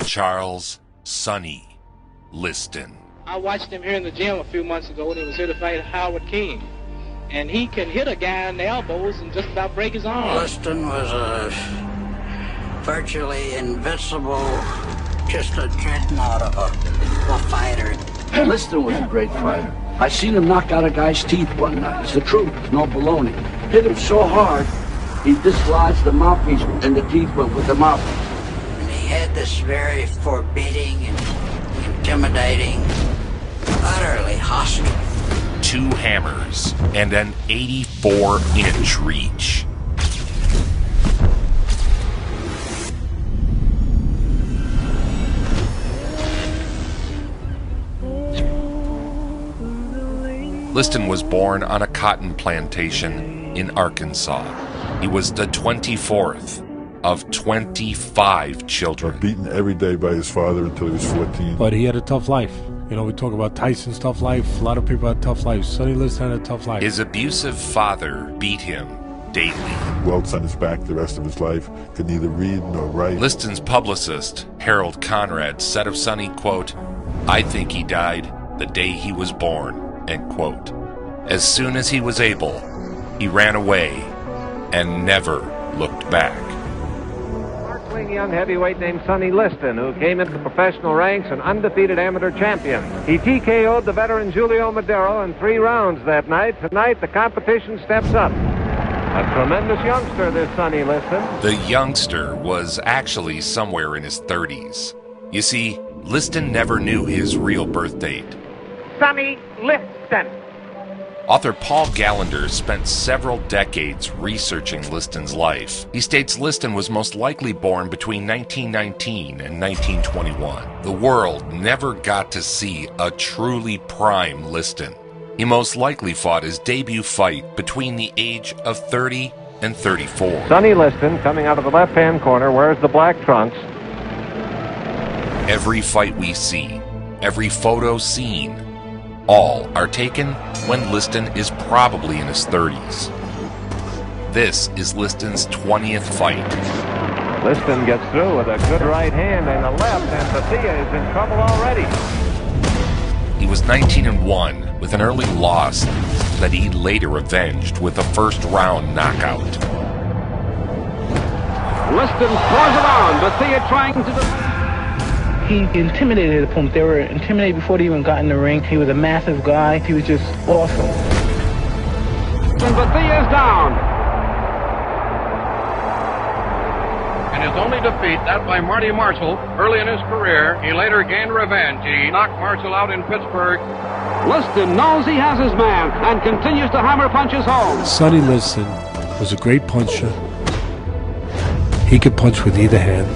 Charles Sonny Liston. I watched him here in the gym a few months ago when he was here to fight Howard King. And he can hit a guy in the elbows and just about break his arm. Liston was a virtually invincible, just a dreadnought of a fighter. Liston was a great fighter. I seen him knock out a guy's teeth one night. It's the truth, no baloney. Hit him so hard, he dislodged the mouthpiece and the teeth went with the mouthpiece. And he had this very forbidding and intimidating, utterly hostile. 2 hammers and an 84-inch reach. Liston was born on a cotton plantation in Arkansas. He was the 24th of 25 children. Beaten every day by his father until he was 14. But he had a tough life. You know, we talk about Tyson's tough life. A lot of people had tough lives. Sonny Liston had a tough life. His abusive father beat him daily. Welts on his back the rest of his life, could neither read nor write. Liston's publicist, Harold Conrad, said of Sonny, quote, "I think he died the day he was born," end quote. As soon as he was able, he ran away and never looked back. Sparkling young heavyweight named Sonny Liston, who came into the professional ranks an undefeated amateur champion. He TKO'd the veteran Julio Madero in 3 rounds that night. Tonight, the competition steps up. A tremendous youngster, this Sonny Liston. The youngster was actually somewhere in his 30s. You see, Liston never knew his real birth date. Sonny Liston. Author Paul Gallender spent several decades researching Liston's life. He states Liston was most likely born between 1919 and 1921. The world never got to see a truly prime Liston. He most likely fought his debut fight between the age of 30 and 34. Sonny Liston, coming out of the left-hand corner, wears the black trunks. Every fight we see, every photo seen, all are taken when Liston is probably in his 30s. This is Liston's 20th fight. Liston gets through with a good right hand and a left, and Bethia is in trouble already. He was 19-1 with an early loss that he later avenged with a first-round knockout. Liston throws it on. Bethia trying to... He intimidated his opponent. They were intimidated before they even got in the ring. He was a massive guy. He was just awesome. And Bethia's down. In his only defeat, that by Marty Marshall, early in his career, he later gained revenge. He knocked Marshall out in Pittsburgh. Liston knows he has his man and continues to hammer punches home. Sonny Liston was a great puncher. He could punch with either hand.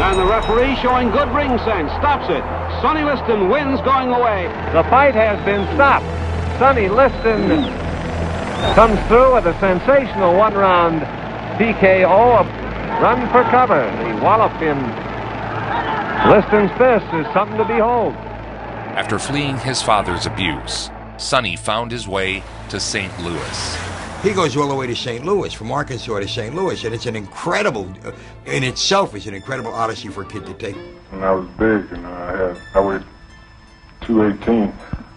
And the referee, showing good ring sense, stops it. Sonny Liston wins going away. The fight has been stopped. Sonny Liston comes through with a sensational 1-round TKO. Run for cover. The wallop in Liston's fist is something to behold. After fleeing his father's abuse, Sonny found his way to St. Louis. He goes all the way to St. Louis, from Arkansas to St. Louis, and it's an incredible, in itself, it's an incredible odyssey for a kid to take. When I was big, I weighed 218,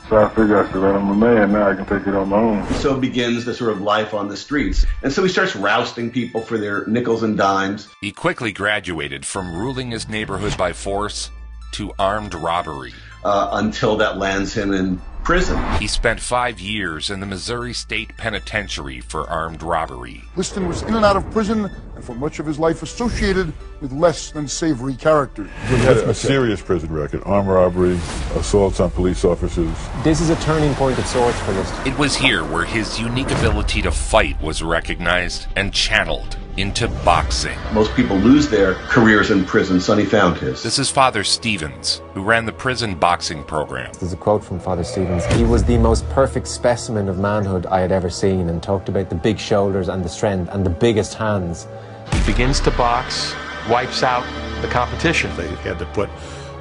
so I figured, I said, I'm a man now, I can take it on my own. So begins the sort of life on the streets. And so he starts rousting people for their nickels and dimes. He quickly graduated from ruling his neighborhood by force to armed robbery. Until that lands him in prison. He spent 5 years in the Missouri State Penitentiary for armed robbery. Liston was in and out of prison, and for much of his life associated with less than savory characters. He had a serious prison record: armed robbery, assaults on police officers. This is a turning point of sorts for Liston. It was here where his unique ability to fight was recognized and channeled into boxing. Most people lose their careers in prison. Sonny found his. This is Father Stevens, who ran the prison boxing program. There's a quote from Father Stevens. He was the most perfect specimen of manhood I had ever seen, and talked about the big shoulders and the strength and the biggest hands. He begins to box, wipes out the competition. They had to put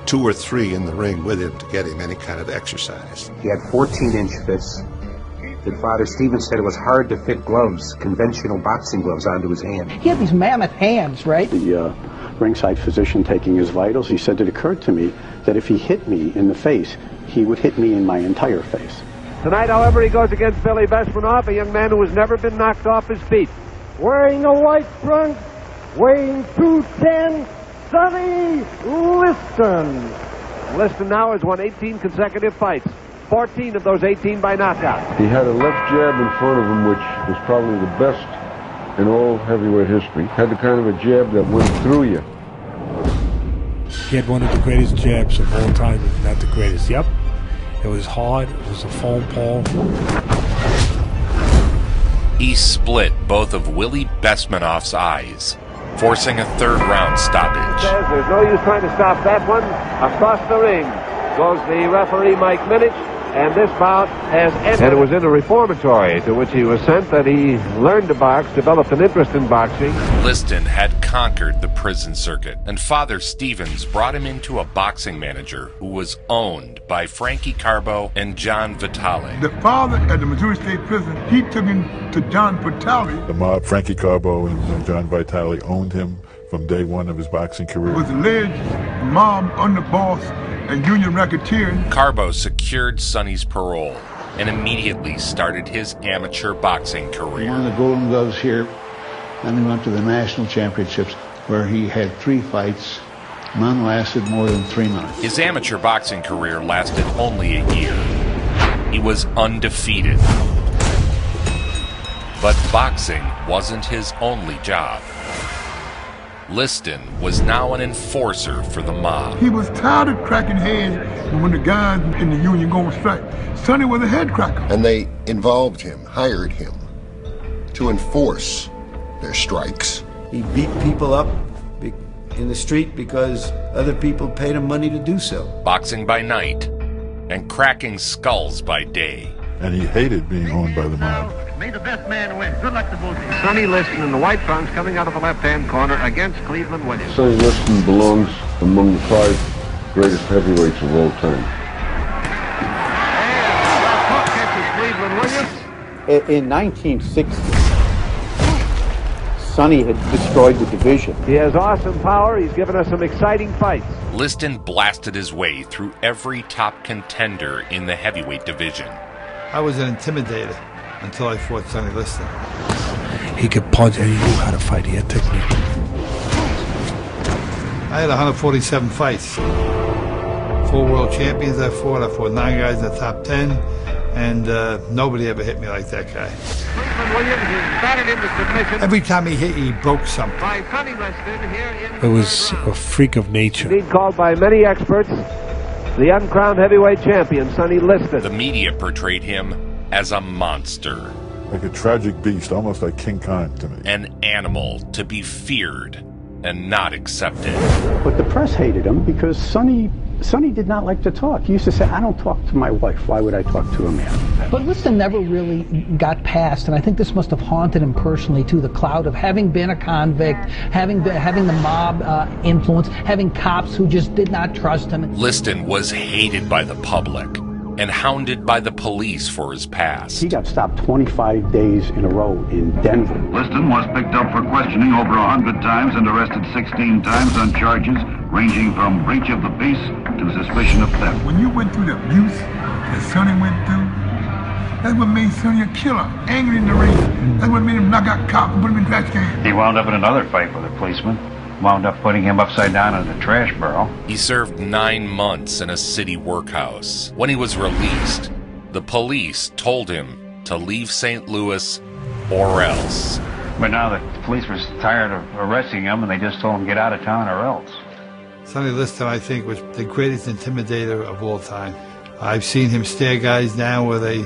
2 or 3 in the ring with him to get him any kind of exercise. He had 14-inch fists. that Father Stevens said it was hard to fit gloves, conventional boxing gloves, onto his hand. He had these mammoth hands, right? The ringside physician taking his vitals, he said it occurred to me that if he hit me in the face, he would hit me in my entire face. Tonight, however, he goes against Billy Besmanoff, a young man who has never been knocked off his feet. Wearing a white trunk, weighing 210, Sonny Liston. Liston now has won 18 consecutive fights, 14 of those 18 by knockout. He had a left jab in front of him, which was probably the best in all heavyweight history. Had the kind of a jab that went through you. He had one of the greatest jabs of all time, if not the greatest. Yep. It was hard. It was a foam pole. He split both of Willie Besmanoff's eyes, forcing a third-round stoppage. Says there's no use trying to stop that one. Across the ring goes the referee, Mike Minich, and this bout has ended. And it was in a reformatory to which he was sent that he learned to box, developed an interest in boxing. Liston had conquered the prison circuit, and Father Stevens brought him into a boxing manager who was owned by Frankie Carbo and John Vitale. The father at the Missouri State Prison, he took him to John Vitale. The mob, Frankie Carbo and John Vitale, owned him from day one of his boxing career. It was alleged the mob underboss and union racketeering. Carbo secured Sonny's parole and immediately started his amateur boxing career. He won the Golden Gloves here, and he went to the national championships where he had 3 fights. None lasted more than 3 minutes. His amateur boxing career lasted only a year. He was undefeated. But boxing wasn't his only job. Liston was now an enforcer for the mob. He was tired of cracking heads when the guys in the union go on strike. Sonny was a head cracker. And they involved him, hired him to enforce their strikes. He beat people up in the street because other people paid him money to do so. Boxing by night and cracking skulls by day. And he hated being owned by the mob. May the best man win. Good luck to both of you. Sonny Liston in the white trunks coming out of the left-hand corner against Cleveland Williams. Sonny Liston belongs among the 5 greatest heavyweights of all time. And Cleveland Williams. In 1960, Sonny had destroyed the division. He has awesome power. He's given us some exciting fights. Liston blasted his way through every top contender in the heavyweight division. I was an intimidator until I fought Sonny Liston. He could punch and he knew how to fight. He had technique. I had 147 fights. 4 world champions I fought. I fought 9 guys in the top 10, and nobody ever hit me like that guy. Cleveland Williams is battered into submission. Every time he hit, he broke something. By Sonny Liston here in It was a freak of nature. Indeed called by many experts the uncrowned heavyweight champion, Sonny Liston. The media portrayed him as a monster. Like a tragic beast, almost like King Kong to me. An animal to be feared and not accepted. But the press hated him because Sonny did not like to talk. He used to say, I don't talk to my wife. Why would I talk to a man? But Liston never really got past, and I think this must have haunted him personally too, the cloud of having been a convict, having the mob influence, having cops who just did not trust him. Liston was hated by the public and hounded by the police for his past. He got stopped 25 days in a row in Denver. Liston was picked up for questioning over 100 times and arrested 16 times on charges ranging from breach of the peace to suspicion of theft. When you went through the abuse that Sonny went through, that's what made Sonny a killer, angry in the ring. That's what made him knock out cops and put him in trash cans. He wound up in another fight with a policeman. Wound up putting him upside down in the trash barrel. He served 9 months in a city workhouse. When he was released, the police told him to leave St. Louis or else. But now the police were tired of arresting him and they just told him get out of town or else. Sonny Liston, I think, was the greatest intimidator of all time. I've seen him stare guys down where they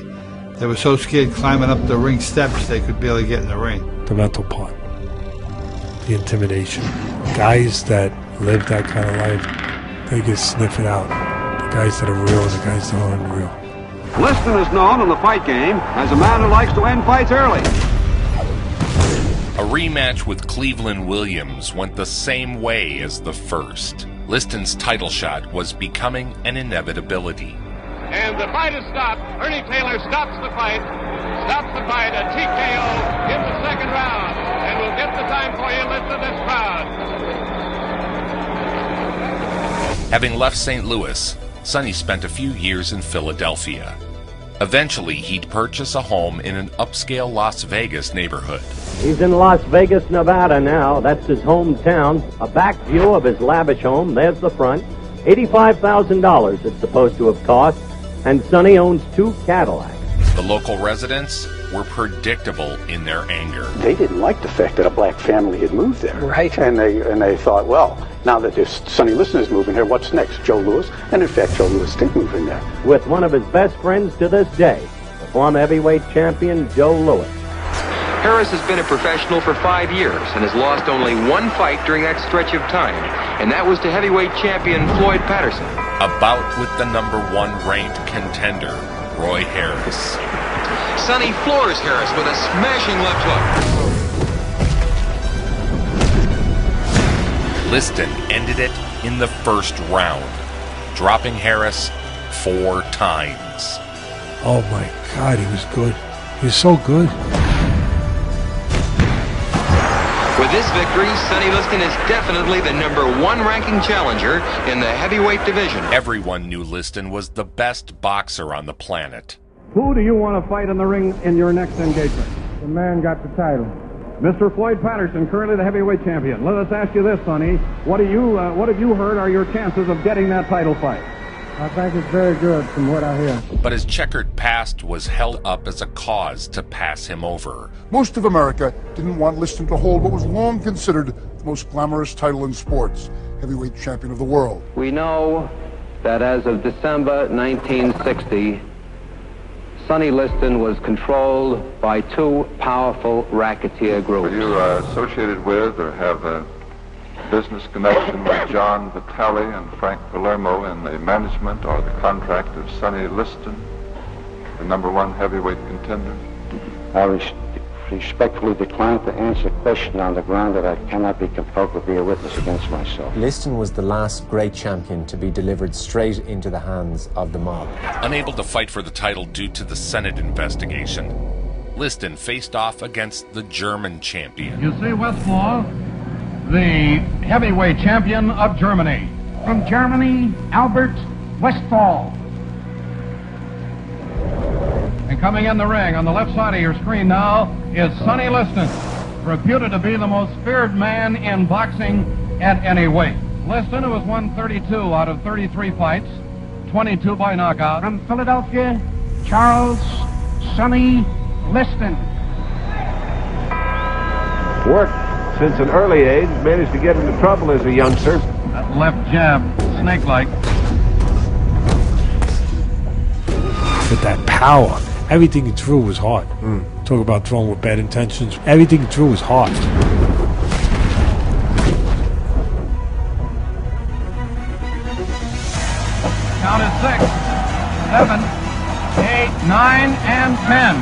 were so scared climbing up the ring steps they could barely get in the ring. The mental part. The intimidation. Guys that live that kind of life, they can sniff it out. The guys that are real and the guys that aren't real. Liston is known in the fight game as a man who likes to end fights early. A rematch with Cleveland Williams went the same way as the first. Liston's title shot was becoming an inevitability. And the fight is stopped. Ernie Taylor stops the fight. stops the fight, a TKO in the second round, and we'll get the time for you. Listen to this crowd. Having left St. Louis, Sonny spent a few years in Philadelphia. Eventually, he'd purchase a home in an upscale Las Vegas neighborhood. He's in Las Vegas, Nevada now. That's his hometown. A back view of his lavish home. There's the front. $85,000 it's supposed to have cost. And Sonny owns 2 Cadillacs. The local residents were predictable in their anger. They didn't like the fact that a black family had moved there. Right. And they thought, well, now that this Sonny Liston is moving here, what's next? Joe Louis? And in fact, Joe Louis did move in there. With one of his best friends to this day, the former heavyweight champion, Joe Louis. Harris has been a professional for 5 years and has lost only 1 fight during that stretch of time, and that was to heavyweight champion Floyd Patterson. A bout with the #1 ranked contender, Roy Harris. Sonny floors Harris with a smashing left hook. Liston ended it in the first round, dropping Harris 4 times. Oh my God, he was good. He was so good. With this victory, Sonny Liston is definitely the #1 ranking challenger in the heavyweight division. Everyone knew Liston was the best boxer on the planet. Who do you want to fight in the ring in your next engagement? The man got the title. Mr. Floyd Patterson, currently the heavyweight champion. Let us ask you this, Sonny. What have you heard are your chances of getting that title fight? I think it's very good from what I hear. But his checkered past was held up as a cause to pass him over. Most of America didn't want Liston to hold what was long considered the most glamorous title in sports, heavyweight champion of the world. We know that as of December 1960, Sonny Liston was controlled by 2 powerful racketeer groups. Were you associated with or have a business connection with John Vitale and Frank Palermo in the management or the contract of Sonny Liston, the #1 heavyweight contender? I respectfully decline to answer the question on the ground that I cannot be compelled to be a witness against myself. Liston was the last great champion to be delivered straight into the hands of the mob. Unable to fight for the title due to the Senate investigation, Liston faced off against the German champion. You see, Westlaw, the heavyweight champion of Germany. From Germany, Albert Westphal. And coming in the ring on the left side of your screen now is Sonny Liston, reputed to be the most feared man in boxing at any weight. Liston, who has won 32 out of 33 fights, 22 by knockout. From Philadelphia, Charles Sonny Liston. Worked since an early age, managed to get into trouble as a youngster. That left jab, snake-like. With that power, everything he threw was hard. Talk about throwing with bad intentions. Everything he threw was hard. Count is 6, 7, 8, 9, and 10.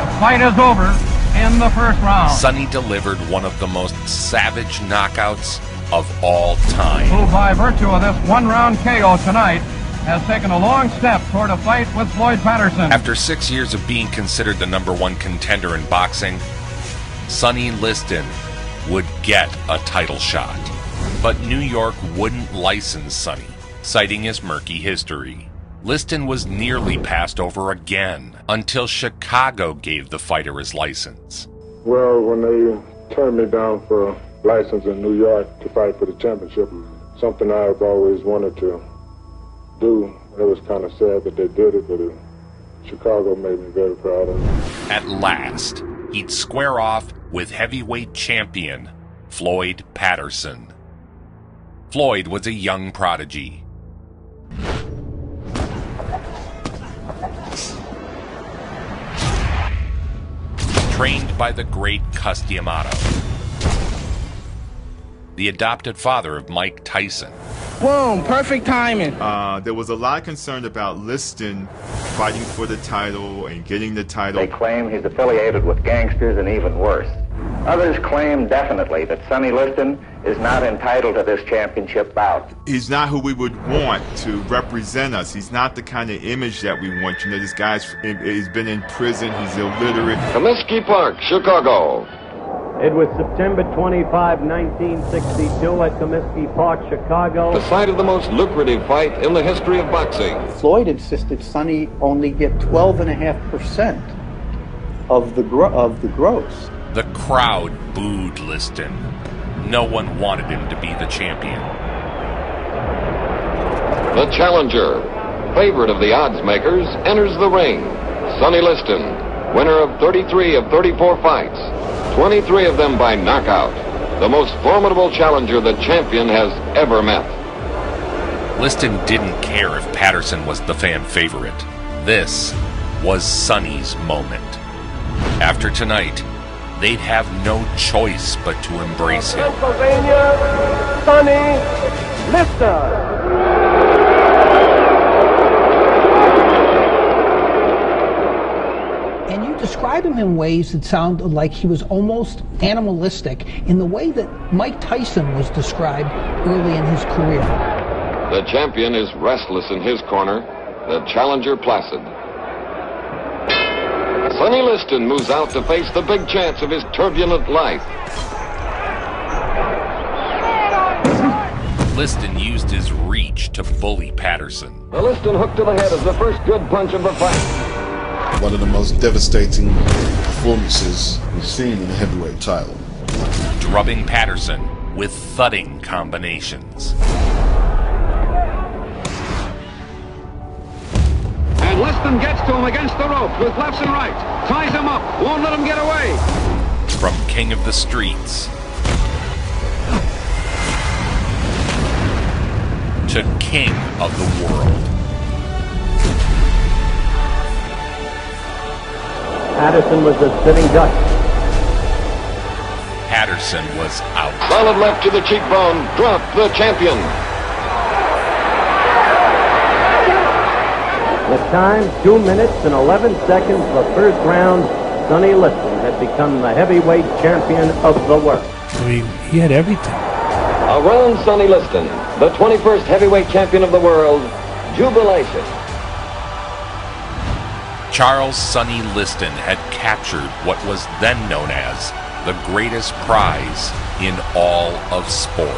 The fight is over in the first round. Sonny delivered one of the most savage knockouts of all time. Who, by virtue of this 1-round KO tonight, has taken a long step toward a fight with Floyd Patterson. After 6 years of being considered the #1 contender in boxing, Sonny Liston would get a title shot. But New York wouldn't license Sonny, citing his murky history. Liston was nearly passed over again until Chicago gave the fighter his license. Well, when they turned me down for a license in New York to fight for the championship, something I've always wanted to do. It was kind of sad that they did it, but Chicago made me very proud of it. At last, he'd square off with heavyweight champion Floyd Patterson. Floyd was a young prodigy. Trained by the great Customato, the adopted father of Mike Tyson. Boom, perfect timing. There was a lot of concern about Liston fighting for the title and getting the title. They claim he's affiliated with gangsters and even worse. Others claim definitely that Sonny Liston is not entitled to this championship bout. He's not who we would want to represent us. He's not the kind of image that we want. You know, this guy's he's been in prison. He's illiterate. Comiskey Park, Chicago. It was September 25, 1962 at Comiskey Park, Chicago. The site of the most lucrative fight in the history of boxing. Floyd insisted Sonny only get 12.5% of the gross. The crowd booed Liston. No one wanted him to be the champion. The challenger, favorite of the odds makers, enters the ring. Sonny Liston, winner of 33 of 34 fights, 23 of them by knockout. The most formidable challenger the champion has ever met. Liston didn't care if Patterson was the fan favorite. This was Sonny's moment. After tonight, they'd have no choice but to embrace him. Pennsylvania, Sonny Liston. And you describe him in ways that sound like he was almost animalistic in the way that Mike Tyson was described early in his career. The champion is restless in his corner, the challenger placid. Sonny Liston moves out to face the big chance of his turbulent life. Liston used his reach to bully Patterson. The Liston hook to the head is the first good punch of the fight. One of the most devastating performances we've seen in the heavyweight title. Drubbing Patterson with thudding combinations. And Liston gets to him against the rope with lefts and rights. Ties him up, won't let him get away. From King of the Streets to King of the World. Patterson was a sitting duck. Patterson was out. Solid left to the cheekbone, dropped the champion. The time, 2 minutes and 11 seconds. The first round, Sonny Liston had become the heavyweight champion of the world. I mean, he had everything. Around Sonny Liston, the 21st heavyweight champion of the world, jubilation. Charles Sonny Liston had captured what was then known as the greatest prize in all of sport.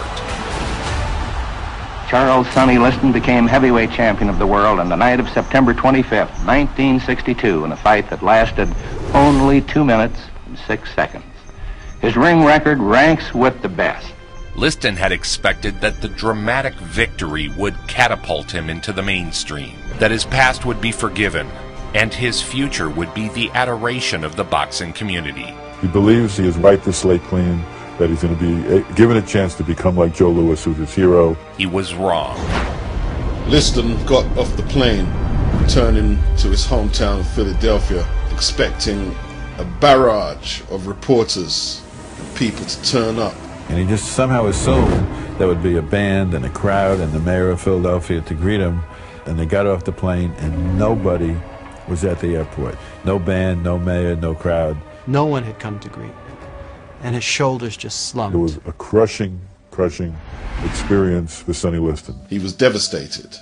Charles Sonny Liston became heavyweight champion of the world on the night of September 25th, 1962, in a fight that lasted only 2 minutes and 6 seconds. His ring record ranks with the best. Liston had expected that the dramatic victory would catapult him into the mainstream, that his past would be forgiven, and his future would be the adoration of the boxing community. He believes he has wiped the slate clean, that he's going to be given a chance to become like Joe Louis, who's his hero. He was wrong. Liston got off the plane, returning to his hometown of Philadelphia, expecting a barrage of reporters and people to turn up. And he just somehow assumed there would be a band and a crowd and the mayor of Philadelphia to greet him. And they got off the plane and nobody was at the airport. No band, no mayor, no crowd. No one had come to greet him. And his shoulders just slumped. It was a crushing experience for Sonny Liston. He was devastated.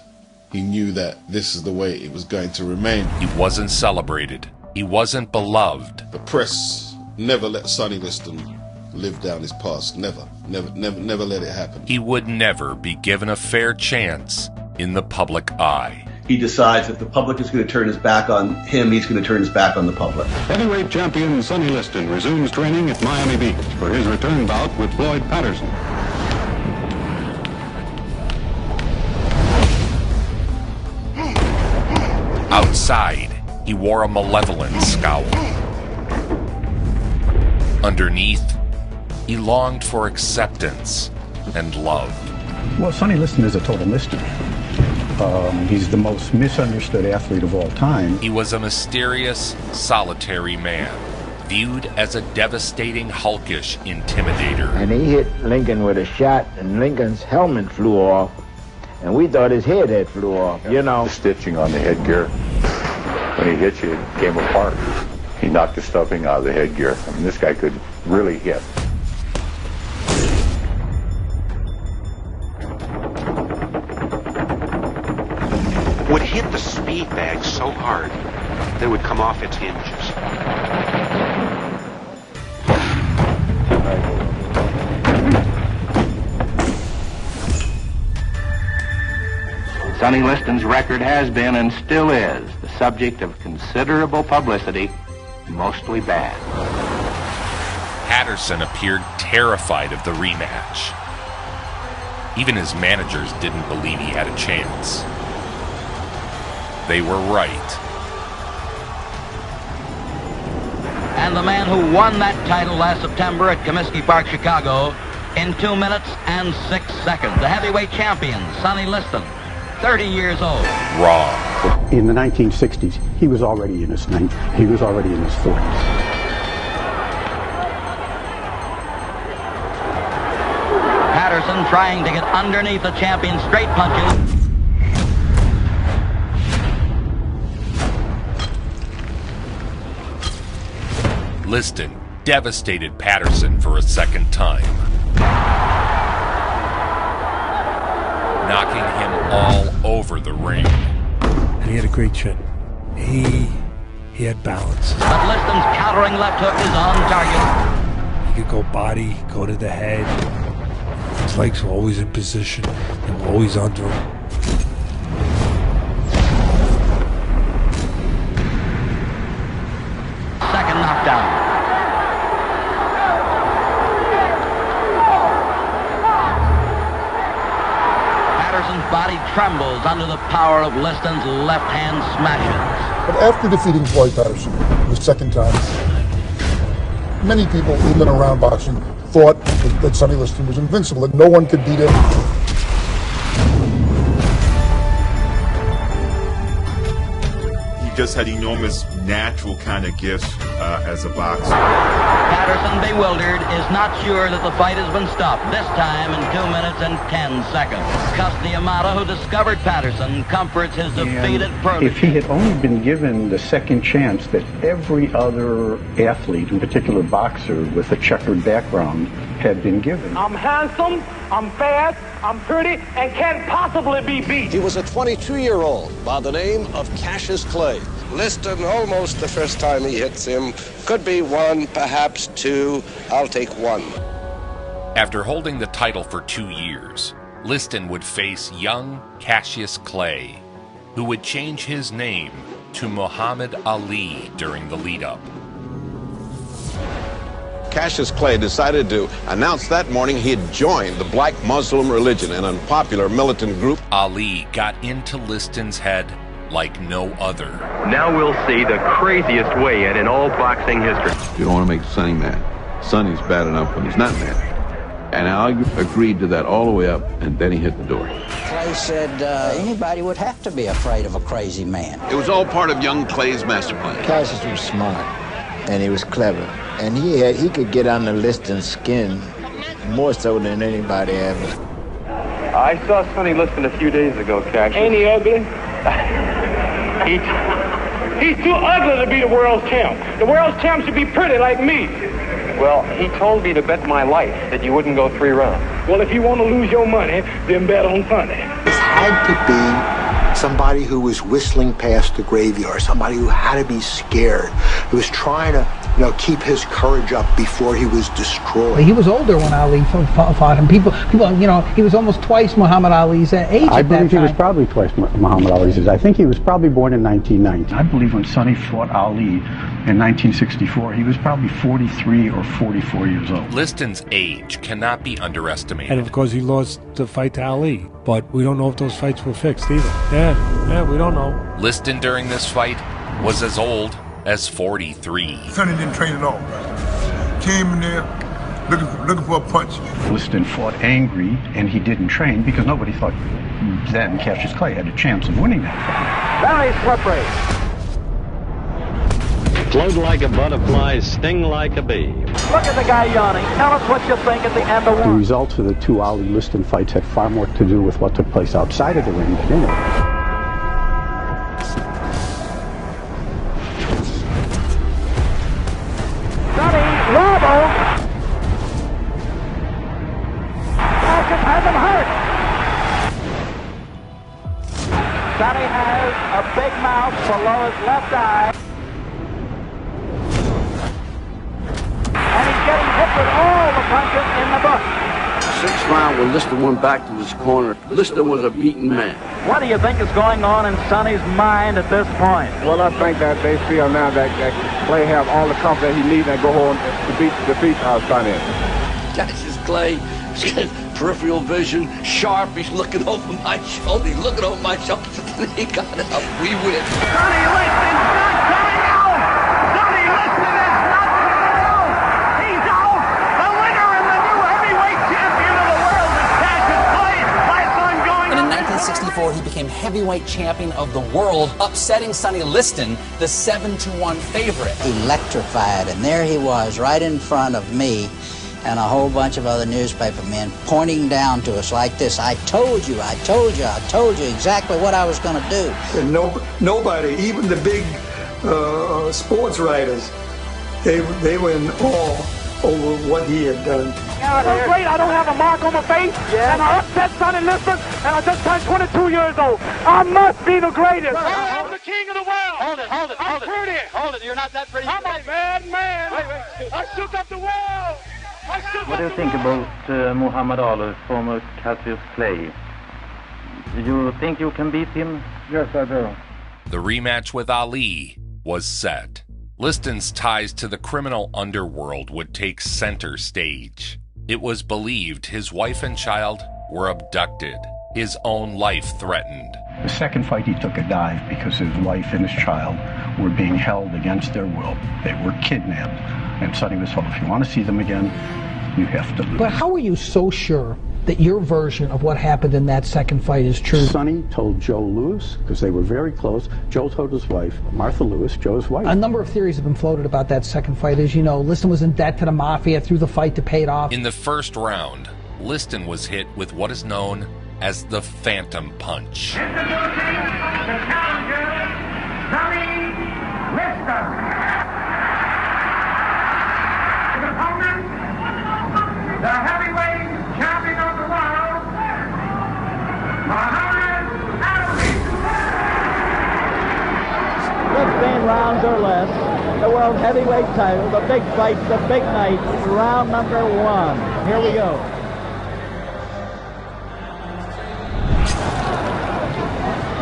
He knew that this is the way it was going to remain. He wasn't celebrated. He wasn't beloved. The press never let Sonny Liston live down his past. Never let it happen. He would never be given a fair chance in the public eye. He decides if the public is going to turn his back on him, he's going to turn his back on the public. Heavyweight champion Sonny Liston resumes training at Miami Beach for his return bout with Floyd Patterson. Outside, he wore a malevolent scowl. Underneath, he longed for acceptance and love. Well, Sonny Liston is a total mystery. He's the most misunderstood athlete of all time. He was a mysterious, solitary man, viewed as a devastating, hulkish intimidator. And he hit Lincoln with a shot, and Lincoln's helmet flew off, and we thought his head had flew off, you know. The stitching on the headgear, when he hit you, it came apart. He knocked the stuffing out of the headgear. I mean, this guy could really hit. would hit the speed bag so hard that it would come off its hinges. Sonny Liston's record has been and still is the subject of considerable publicity, mostly bad. Patterson appeared terrified of the rematch. Even his managers didn't believe he had a chance. They were right. And the man who won that title last September at Comiskey Park, Chicago, in 2 minutes and 6 seconds, the heavyweight champion, Sonny Liston, 30 years old. Wrong. In the 1960s, he was already in his 40s. Patterson trying to get underneath the champion's straight punches. Liston devastated Patterson for a second time, knocking him all over the ring. And he had a great chin. He had balance. But Liston's countering left hook is on target. He could go body, go to the head. His legs were always in position. They were always under him. Second knockdown. Patterson's body trembles under the power of Liston's left-hand smashes. But after defeating Floyd Patterson the second time, many people, even around boxing, thought that Sonny Liston was invincible, that no one could beat him. He just had enormous natural kind of gifts as a boxer. Patterson, bewildered, is not sure that the fight has been stopped, this time in 2 minutes and 10 seconds. Custody Amata, who discovered Patterson, comforts his defeated protege. If he had only been given the second chance that every other athlete, in particular boxer with a checkered background, had been given. I'm handsome, I'm fast, I'm pretty, and can't possibly be beat. He was a 22-year-old by the name of Cassius Clay. Liston, almost the first time he hits him, could be one, perhaps two. I'll take one. After holding the title for 2 years, Liston would face young Cassius Clay, who would change his name to Muhammad Ali during the lead-up. Cassius Clay decided to announce that morning he had joined the Black Muslim religion, an unpopular militant group. Ali got into Liston's head like no other. Now we'll see the craziest weigh-in in all boxing history. You don't want to make Sonny mad. Sonny's bad enough when he's not mad. And I agreed to that all the way up, and then he hit the door. Clay said anybody would have to be afraid of a crazy man. It was all part of young Clay's master plan. Cassius was smart, and he was clever, and he could get under Liston's skin more so than anybody ever. I saw Sonny Liston a few days ago, Cassius. Ain't he ugly? He's too ugly to be the world's champ. The world's champ should be pretty like me. Well, he told me to bet my life that you wouldn't go 3 rounds. Well, if you want to lose your money, then bet on Sonny. It had to be somebody who was whistling past the graveyard, somebody who had to be scared, who was trying to, keep his courage up before he was destroyed. He was older when Ali fought him. People, he was almost twice Muhammad Ali's age. I believe he was probably twice Muhammad Ali's age. I think he was probably born in 1990. I believe when Sonny fought Ali in 1964, he was probably 43 or 44 years old. Liston's age cannot be underestimated. And of course, he lost the fight to Ali. But we don't know if those fights were fixed either. Yeah, we don't know. Liston during this fight was as old as 43. Sonny didn't train at all. Came in there looking for a punch. Liston fought angry, and he didn't train because nobody thought then Cassius Clay had a chance of winning that Very slippery. Float like a butterfly, sting like a bee. Look at the guy yawning. Tell us what you think at the end of The results of the 2 Ali Liston fights had far more to do with what took place outside of the ring than in it. Sonny has a big mouth below his left eye. And he's getting hit with all the punches in the book. 6th round when Liston went back to his corner, Liston was a beaten man. What do you think is going on in Sonny's mind at this point? Well, I think that they feel now that Clay have all the confidence he needs and go on to defeat Sonny. Cassius Clay, he's got peripheral vision, sharp, he's looking over my shoulder, he's looking over my shoulder, and he got up, we win. Sonny Liston's not coming out! Sonny Liston is not coming out! He's out! The winner and the new heavyweight champion of the world is Cassius Clay! My son going And in 1964, he became heavyweight champion of the world, upsetting Sonny Liston, the 7-1 favorite. Electrified, and there he was right in front of me and a whole bunch of other newspaper men pointing down to us like this. I told you exactly what I was going to do. And nobody, even the big sports writers, they were in awe over what he had done. so great, I don't have a mark on my face, and I upset Sonny Liston, and I just turned 22 years old. I must be the greatest. I'm the king of the world. Hold it. I'm pretty. Hold it, you're not that pretty. I'm a bad man. Wait. I shook up the world. What do you think about Muhammad Ali, former Cassius Clay? Do you think you can beat him? Yes, I do. The rematch with Ali was set. Liston's ties to the criminal underworld would take center stage. It was believed his wife and child were abducted, his own life threatened. The second fight, he took a dive because his wife and his child were being held against their will. They were kidnapped. And Sonny was told, if you want to see them again, you have to lose. But how are you so sure that your version of what happened in that second fight is true? Sonny told Joe Louis, because they were very close. Joe told his wife, Martha Lewis, Joe's wife. A number of theories have been floated about that second fight. As you know, Liston was in debt to the mafia through the fight to pay it off. In the first round, Liston was hit with what is known as the Phantom Punch. Introducing the challenger, Sonny Liston. His opponent, the heavyweight champion of the world, Muhammad Ali. 15 rounds or less, the world heavyweight title, the big fight, the big night, round number 1. Here we go.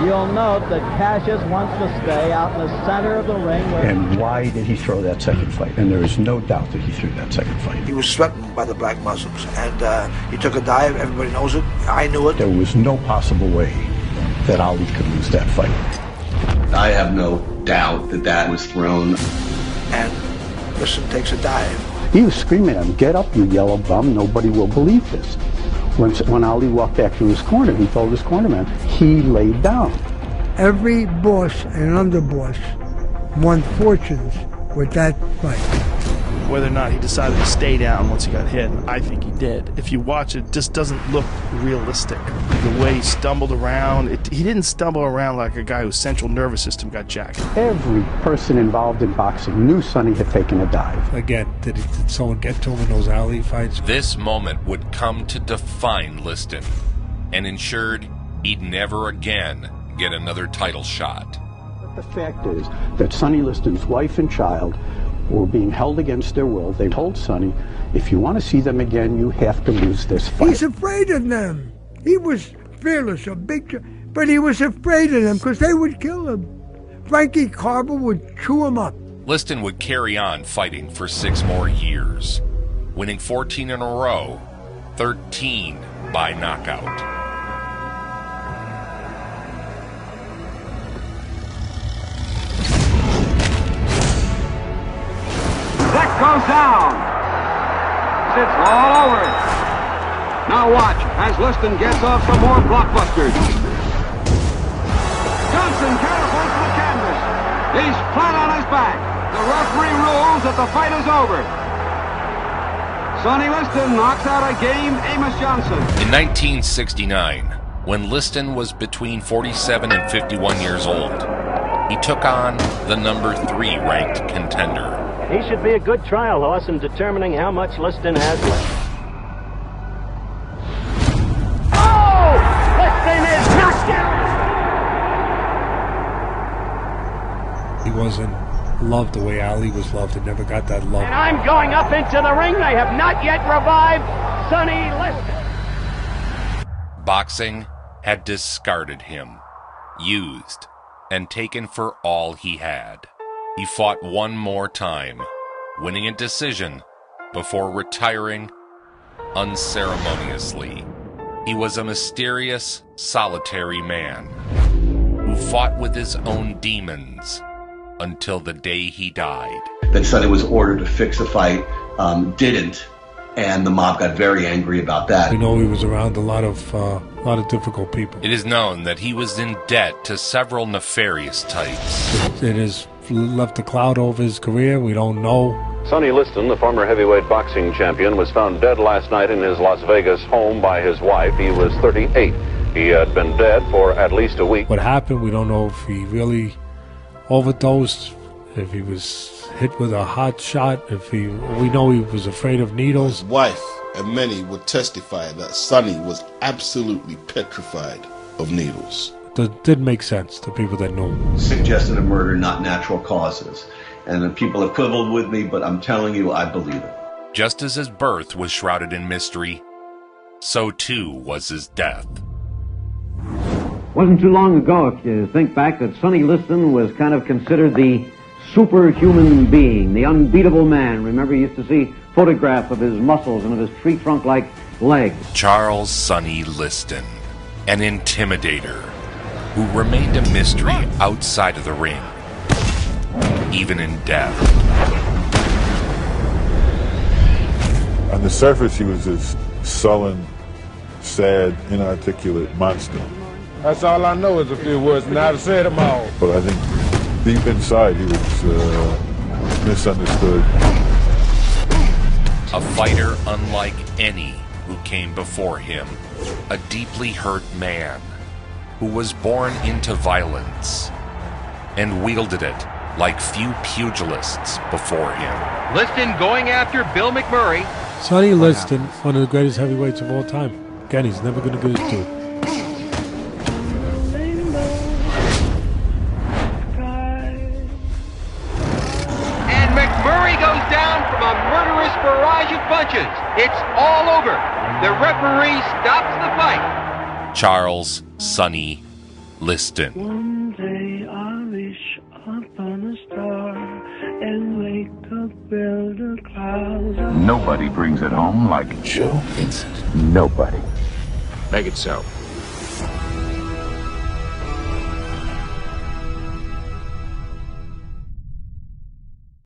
You'll note that Cassius wants to stay out in the center of the ring. And why did he throw that second fight? And there is no doubt that he threw that second fight. He was threatened by the black Muslims, and he took a dive. Everybody knows it. I knew it. There was no possible way that Ali could lose that fight. I have no doubt that that was thrown. And Liston takes a dive. He was screaming at him, get up, you yellow bum, nobody will believe this. When Ali walked back to his corner, he told his cornerman, he laid down. Every boss and underboss won fortunes with that fight. Whether or not he decided to stay down once he got hit, I think he did. If you watch it, just doesn't look realistic. The way he stumbled around, he didn't stumble around like a guy whose central nervous system got jacked. Every person involved in boxing knew Sonny had taken a dive. Again, did someone get to him in those Ali fights? This moment would come to define Liston and ensured he'd never again get another title shot. But the fact is that Sonny Liston's wife and child were being held against their will. They told Sonny, if you want to see them again, you have to lose this fight. He's afraid of them. He was fearless, but he was afraid of them because they would kill him. Frankie Carver would chew him up. Liston would carry on fighting for 6 more years, winning 14 in a row, 13 by knockout. Deck goes down. It's all over. Now watch as Liston gets off some more blockbusters. Johnson catapults to the canvas. He's flat on his back. The referee rules that the fight is over. Sonny Liston knocks out a game Amos Johnson. In 1969, when Liston was between 47 and 51 years old, he took on the number 3 ranked contender. He should be a good trial horse in determining how much Liston has left. Oh! Liston is knocked out! wasn't loved the way Ali was loved. It never got that love. And I'm going up into the ring. They have not yet revived Sonny Liston. Boxing had discarded him, used, and taken for all he had. He fought one more time, winning a decision before retiring unceremoniously. He was a mysterious, solitary man who fought with his own demons until the day he died. That Sonny was ordered to fix a fight, didn't, and the mob got very angry about that. We know he was around a lot of difficult people. It is known that he was in debt to several nefarious types. It has left a cloud over his career. We don't know. Sonny Liston, the former heavyweight boxing champion, was found dead last night in his Las Vegas home by his wife. He was 38. He had been dead for at least a week. What happened, we don't know if he really overdosed, if he was hit with a hot shot, we know he was afraid of needles. His wife and many would testify that Sonny was absolutely petrified of needles. That did make sense to people that know. Suggested a murder, not natural causes. And people have quibbled with me, but I'm telling you, I believe it. Just as his birth was shrouded in mystery, so too was his death. Wasn't too long ago, if you think back, that Sonny Liston was kind of considered the superhuman being, the unbeatable man. Remember, you used to see photographs of his muscles and of his tree trunk-like legs. Charles Sonny Liston, an intimidator who remained a mystery outside of the ring, even in death. On the surface, he was this sullen, sad, inarticulate monster. That's all I know is a few words, and I've said them all. But I think deep inside, he was misunderstood. A fighter unlike any who came before him. A deeply hurt man who was born into violence and wielded it like few pugilists before him. Liston going after Bill McMurray. Sonny Liston, one of the greatest heavyweights of all time. Again, he's never going to get his due. And McMurray goes down from a murderous barrage of punches. It's all over. The referee stops the fight. Charles Sonny Liston. One day I'll wish upon a star and wake up where the clouds are. Nobody brings it home like Joe Vincent. Nobody. Make it so.